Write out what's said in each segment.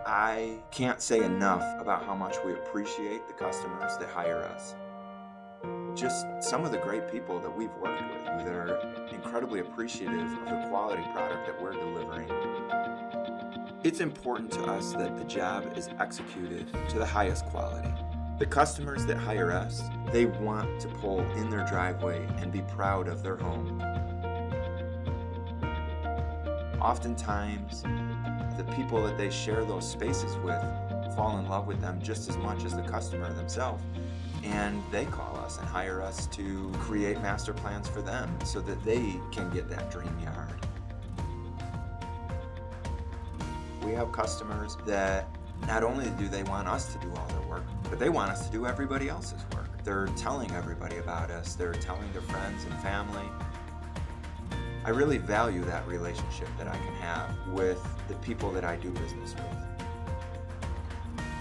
I can't say enough about how much we appreciate the customers that hire us. Just some of the great people that we've worked with that are incredibly appreciative of the quality product that we're delivering. It's important to us that the job is executed to the highest quality. The customers that hire us, they want to pull in their driveway and be proud of their home. Oftentimes, the people that they share those spaces with fall in love with them just as much as the customer themselves. And they call us and hire us to create master plans for them so that they can get that dream yard. We have customers that not only do they want us to do all their work, but they want us to do everybody else's work. They're telling everybody about us. They're telling their friends and family. I really value that relationship that I can have with the people that I do business with.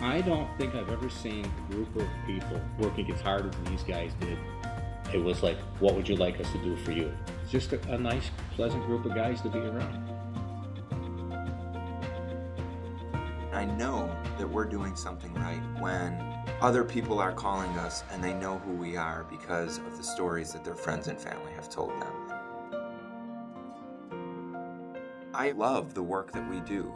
I don't think I've ever seen a group of people working as hard as these guys did. It was like, what would you like us to do for you? It's just a nice, pleasant group of guys to be around. I know that we're doing something right when other people are calling us and they know who we are because of the stories that their friends and family have told them. I love the work that we do.